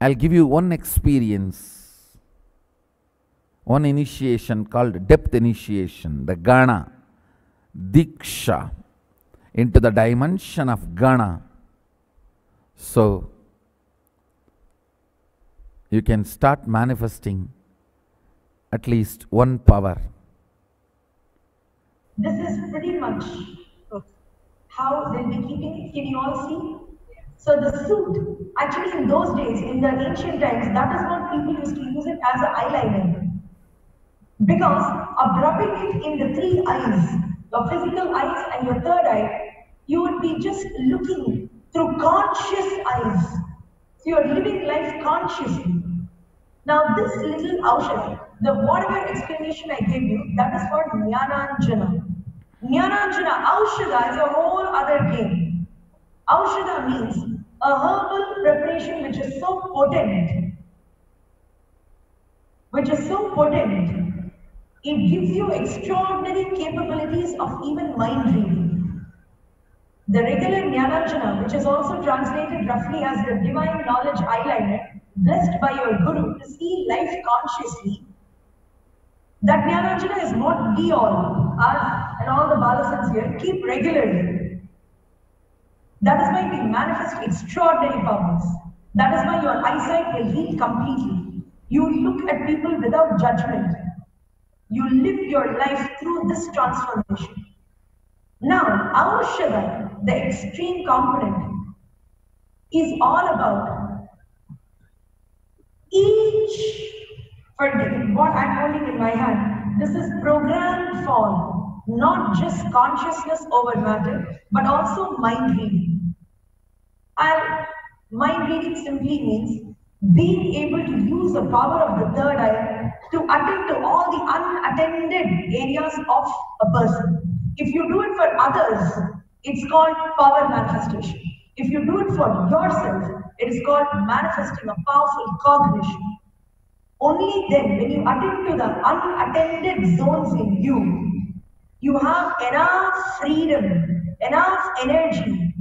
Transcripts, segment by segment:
I'll give you one experience, one initiation called depth initiation, the Gana, Diksha, into the dimension of Gana. So, you can start manifesting at least one power. This is pretty much how they'll be keeping it. Can you all see? So the suit, actually in those days, in the ancient times, that is what people used to use it as an eyeliner. Because rubbing it in the three eyes, your physical eyes and your third eye, you would be just looking through conscious eyes. So you're living life consciously. Now this little Aushadha, the whatever explanation I gave you, that is for Jnananjana. Jnananjana, Aushadha is a whole other game. Aushadha means a herbal preparation which is so potent, it gives you extraordinary capabilities of even mind reading. The regular Jnananjana, which is also translated roughly as the divine knowledge eyeliner, blessed by your guru to see life consciously, that Jnananjana is what we all, us and all the Balasans here, keep regularly. That is why we manifest extraordinary powers. That is why your eyesight will heal completely. You look at people without judgment. You live your life through this transformation. Now, Aushadha, the extreme component, is all about each, for what I'm holding in my hand, this is programmed form, not just consciousness over matter, but also mind reading. And mind reading simply means being able to use the power of the third eye to attend to all the unattended areas of a person. If you do it for others, it's called power manifestation. If you do it for yourself, it is called manifesting a powerful cognition. Only then, when you attend to the unattended zones in you, you have enough freedom, enough energy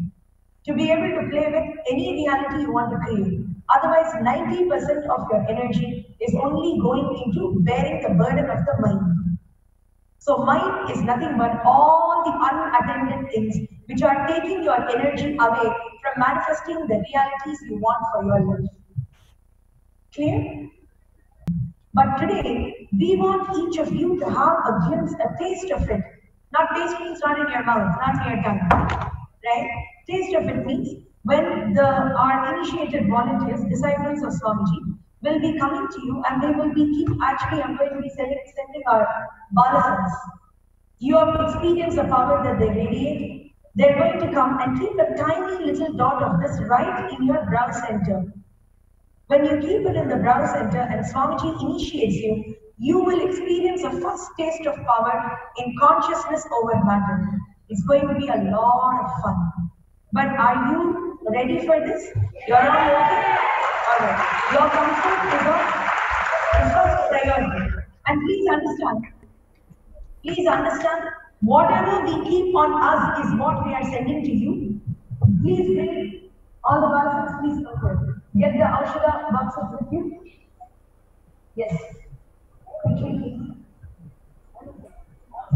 to be able to play with any reality you want to create. Otherwise, 90% of your energy is only going into bearing the burden of the mind. So mind is nothing but all the unattended things which are taking your energy away from manifesting the realities you want for your life. Clear? But today, we want each of you to have a glimpse, a taste of it. Not taste means not in your mouth, not in your tongue. Right? Taste of it means when our initiated volunteers, disciples of Swamiji, will be coming to you and they will be actually I'm going to be sending our balasans. You have experienced the power that they radiate. They're going to come and keep a tiny little dot of this right in your brow center. When you keep it in the brow center and Swamiji initiates you, you will experience a first taste of power in consciousness over matter. It's going to be a lot of fun. But are you ready for this? You're all okay? Alright. Your comfort is the first priority. And please understand, whatever we keep on us is what we are sending to you. Please bring all the balasans, please come here. Get the Aushadha boxes with you. Yes. Quickly.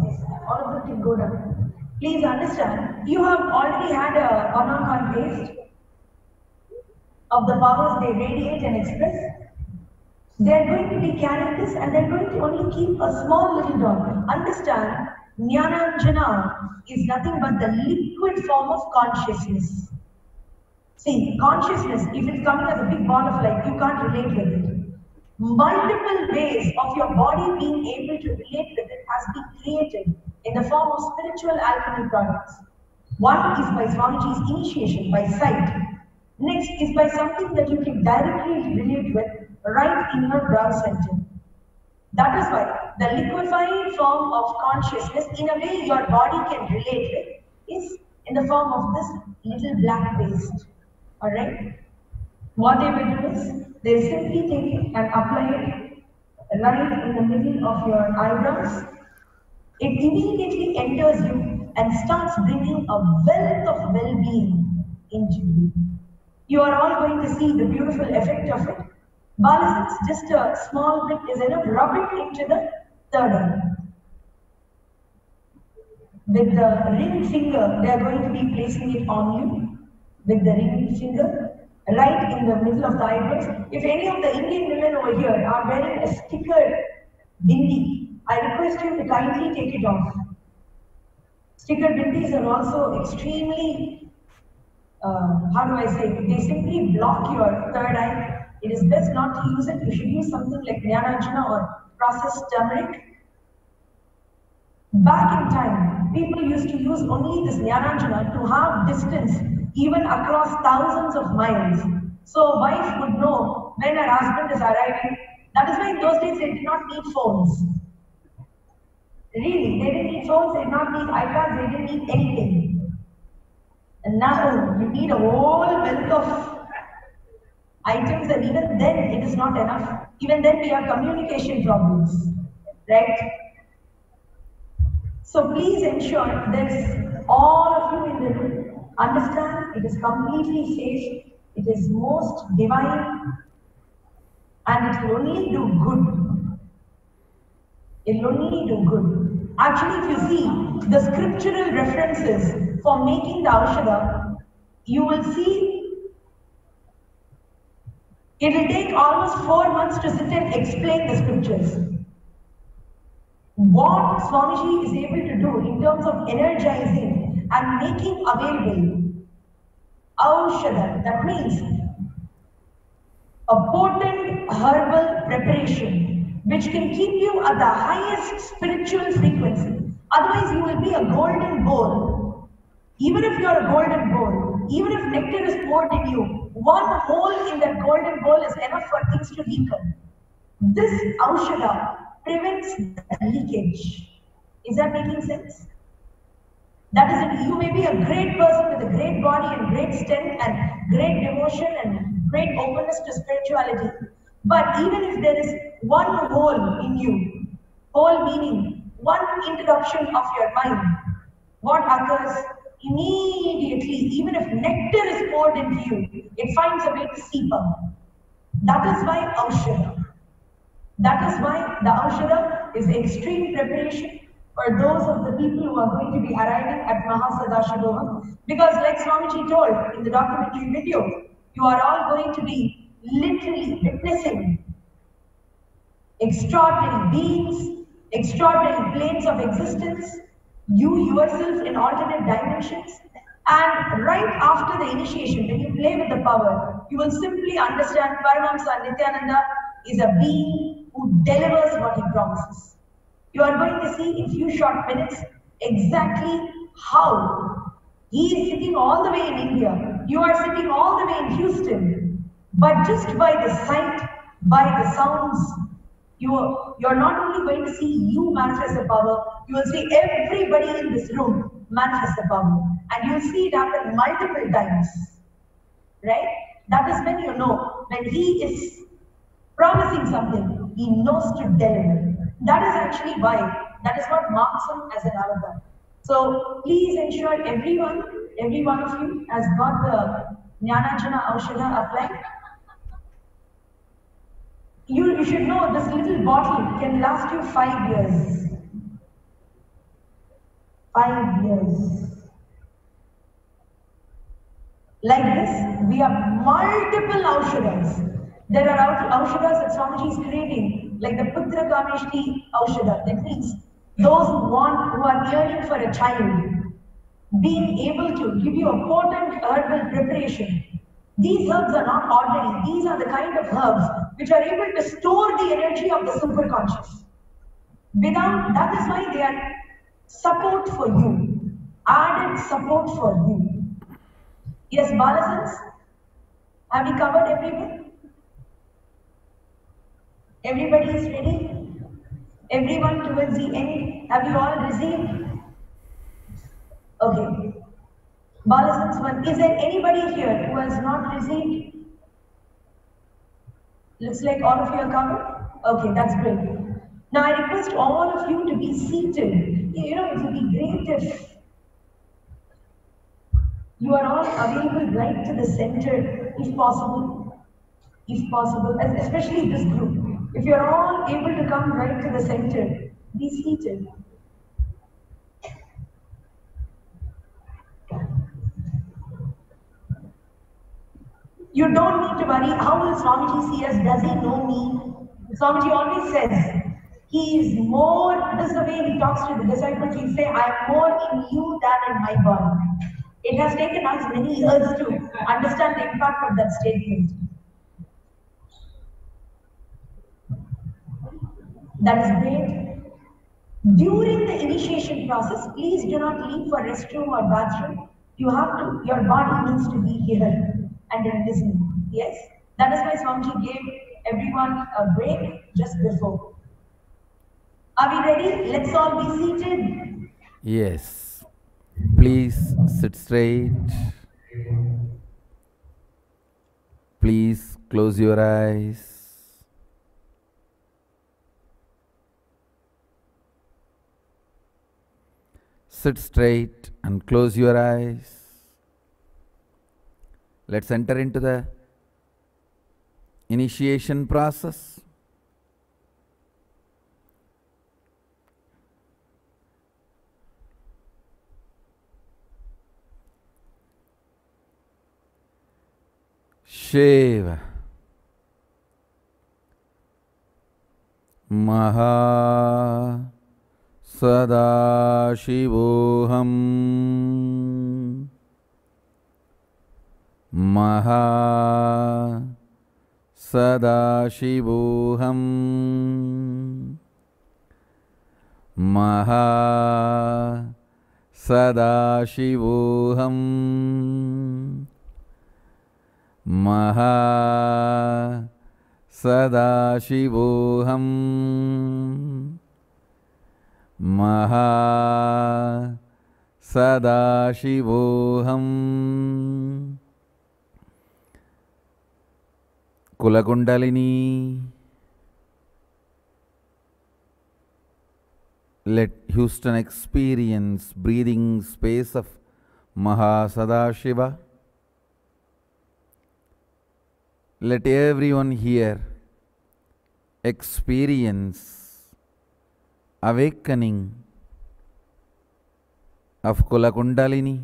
Yes. All of them can go down. Please understand, you have already had a one-on-one taste of the powers they radiate and express. They are going to be carrying this and they are going to only keep a small little dot. Understand, Jnananjana is nothing but the liquid form of consciousness. See, consciousness, if it's coming as a big ball of light, you can't relate with it. Multiple ways of your body being able to relate with it has been created in the form of spiritual alchemy products. One is by Swamiji's initiation, by sight. Next is by something that you can directly relate with right in your brow center. That is why the liquefied form of consciousness, in a way your body can relate with, is in the form of this little black paste. Alright? What they will do is, they simply take it and apply it right in the middle of your eyebrows. It immediately enters you and starts bringing a wealth of well-being into you. You are all going to see the beautiful effect of it. Balasans, just a small bit is enough. Rub it into the third eye. With the ring finger, they are going to be placing it on you. With the ring finger, right in the middle of the eyebrows. If any of the Indian women over here are wearing a stickered bindi, I request you to kindly take it off. Stickered bindis are also extremely, how do I say, they simply block your third eye. It is best not to use it. You should use something like Jnananjana or processed turmeric. Back in time, people used to use only this Jnananjana to have distance even across thousands of miles. So wife would know when her husband is arriving. That is why in those days they did not need phones. Really, they didn't need phones, they did not need iPads, they didn't need anything. And now you need a whole wealth of items, and even then it is not enough. Even then we have communication problems, right? So please ensure that all of you in the room understand it is completely safe, it is most divine, and it will only do good. It will only do good. Actually, if you see the scriptural references for making the Aushadha, you will see it will take almost 4 months to sit and explain the scriptures. What Swamiji is able to do in terms of energizing and making available Aushadha, that means a potent herbal preparation which can keep you at the highest spiritual frequency. Otherwise, you will be a golden bowl. Even if you are a golden bowl, even if nectar is poured in you, one hole in that golden bowl is enough for things to weaken. This Aushadha prevents the leakage. Is that making sense? That is it. You may be a great person with a great body and great strength and great devotion and great openness to spirituality. But even if there is one hole in you, hole meaning one interruption of your mind, what occurs immediately, even if nectar is poured into you, it finds a way to seep up. That is why Aushadha. That is why the Aushadha is extreme preparation for those of the people who are going to be arriving at Mahasadashivoham. Because like Swamiji told in the documentary video, you are all going to be literally witnessing extraordinary beings, extraordinary planes of existence, you yourself in alternate dimensions. And right after the initiation, when you play with the power, you will simply understand Paramahamsa Nityananda is a being who delivers what he promises. You are going to see in few short minutes exactly how he is sitting all the way in India. You are sitting all the way in Houston. But just by the sight, by the sounds, you're not only going to see you manifest the power, you will see everybody in this room manifest the power. And you'll see it happen multiple times. Right? That is when you know, when he is promising something, he knows to deliver. That is actually why, that is what marks him as an avatar. So please ensure every one of you has got the Jnananjana Aushadha applied. You should know this little bottle can last you 5 years. 5 years. Like this, we have multiple Aushadhas. There are Aushadhas that Swamiji is creating, like the Putra Kameshti Aushadha. That means those who are yearning for a child, being able to give you a potent herbal preparation. These herbs are not ordinary. These are the kind of herbs which are able to store the energy of the superconscious. That is why they are support for you, added support for you. Yes, Balasans, have we covered everything? Everybody is ready? Everyone towards the end, have you all received? Okay. Balasans 1. Is there anybody here who has not received? Looks like all of you are covered. Okay, that's great. Now I request all of you to be seated. You know, it would be great if You are all available right to the center if possible. If possible, especially this group. If you're all able to come right to the center, be seated. You don't need to worry, how will Swamiji see us? Does he know me? Swamiji always says, he is more, this is the way he talks to the disciples, he'll say, I am more in you than in my body. It has taken us many years to understand the impact of that statement. That is great. During the initiation process, please do not leave for restroom or bathroom. You have to, your body needs to be here and then listen. Yes? That is why Swamiji gave everyone a break just before. Are we ready? Let's all be seated. Yes. Please sit straight. Please close your eyes. Sit straight and close your eyes. Let's enter into the initiation process. Shiva Maha Sadashivoham Maha Sadashivoham Maha Sadashivoham Maha Sadashivoham Maha Sadashivoham Kulakundalini. Let Houston experience breathing space of Maha Sadashiva. Let everyone here experience awakening of Kulakundalini.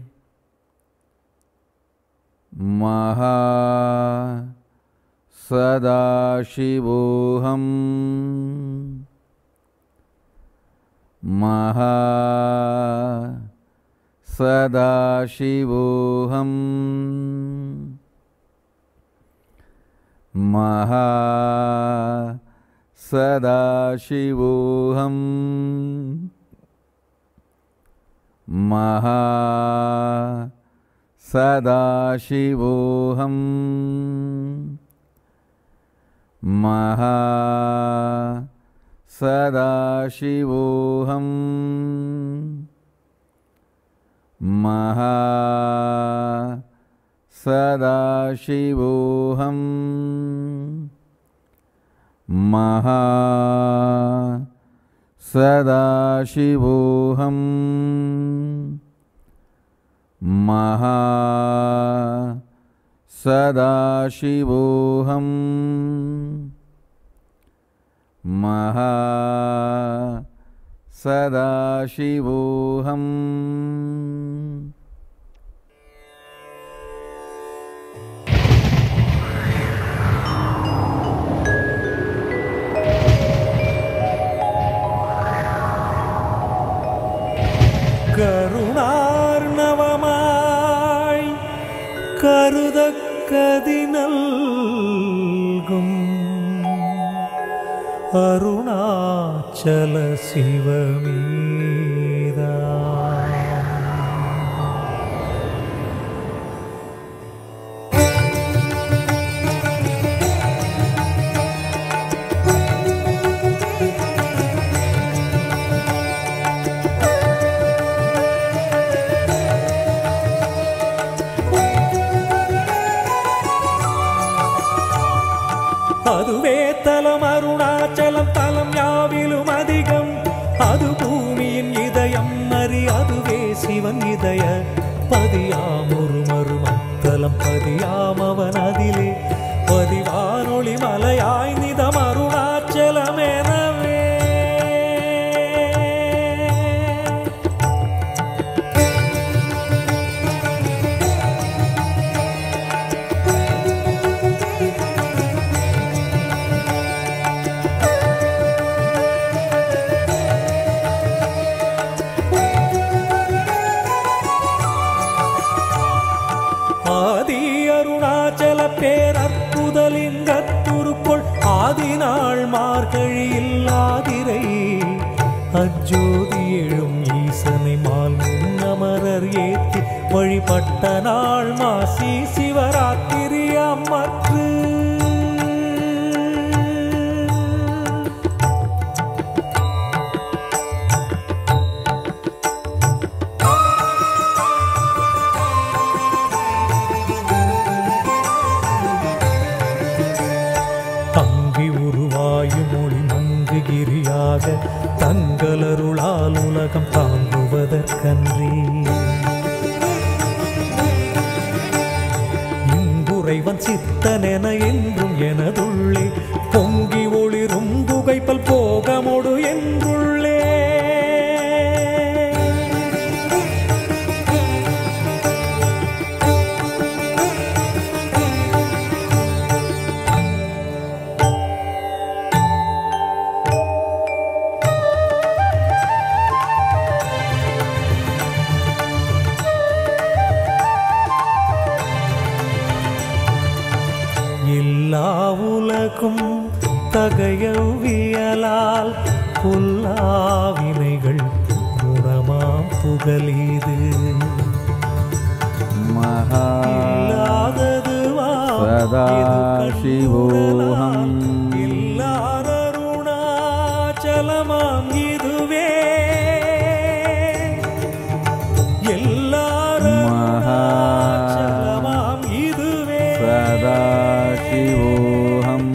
Maha Sadashivoham Maha Sadashivoham Maha Sadashivoham Maha Sadashivoham Maha Sadashivoham Maha Sadashivoham Maha Sadashivoham Maha Sadashivoham Maha Sadashivoham கருணார்ணவமாய் கருதக்கதி நல்கும் அருணாச்சல சிவமீதா அதுவே தலம் அருணாச்சலம் தலம் யாவிலும் அதிகம் அது பூமியின் இதயம் அறி அதுவே சிவன் இதய பதியாமுரும பதியாமவன் அதிலே பதிவானொளி மலையாய் நிதம் அருணாச்சலமெனவே. ஆதி அருணாச்சல பேரற்புதலிங்கத்துருக்குள் ஆதிநாள் மார்கழியில் ஆதிரை அஜோதி எழும் ஈசனை மால் முன்னமரர் ஏற்றி வழிபட்ட நாள் மாசி சிவராத்திரி அம்மற்று. தங்களருளால் உலகம் தாங்குவதற்கன்றி இங்குறைவன் சித்தனென என்றும் எனதுள்ளே பொங்கி ஒளிரும் புகைப்பல் போகமொடு என்றுள்ளே. எல்லா உலகும் தகையவியலால் புல்லாவினைகள் குணமாம் புகலீது சதாசிவோகம் எல்லாருணாச்சலமாம் இதுவே எல்லாருணாச்சலமாம் இதுவே சதாசிவோகம்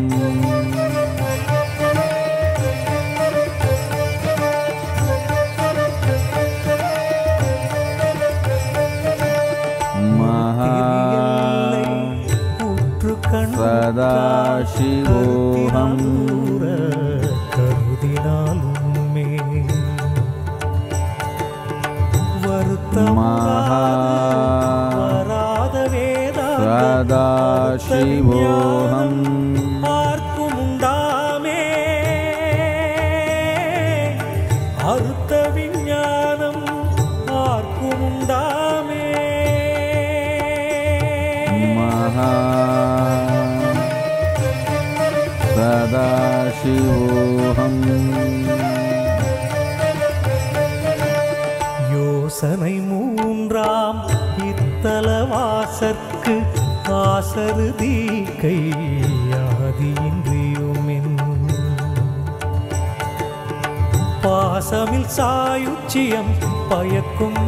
சதாசிவோகம் கருதினாலுமே வருத்தமாத வேதாந்த சதாசிவோகம் பார்க்கும் உண்டாமே அறுத்த விஞ்ஞானம் பார்க்கும் உண்டாமே. சதாசிவோகம் யோசனை மூன்றாம் இத்தலவாசற்கு ஆசருதி கையாதியின்றியுமென் பாசமில் சாயுச்சியம் பயக்கும்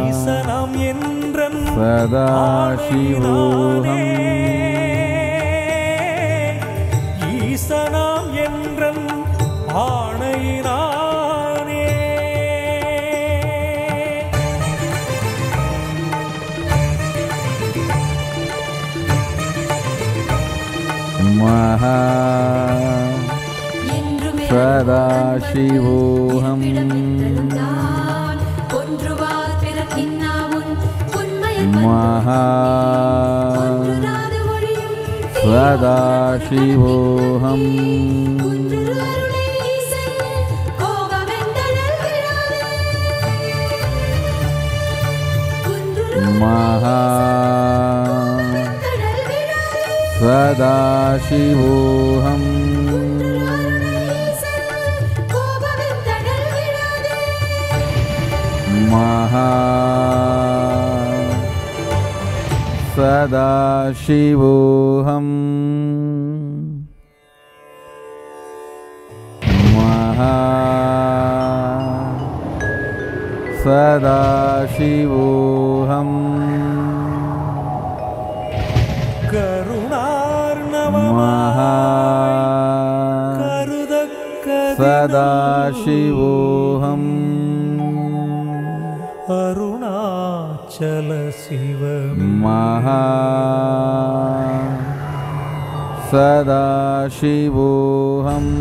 ஈசனம் என்றன் சதாசிவோகம் ஈசனாம் என்றன் ஆணையினானே. சதாசிவோகம் சதாசிவோகம் சதாசிவோகம் சதாசிவோகம் சதாசிவோகம் சதாசிவோகம் அருணாச்சல சிவ மகா சதாசிவோஹம்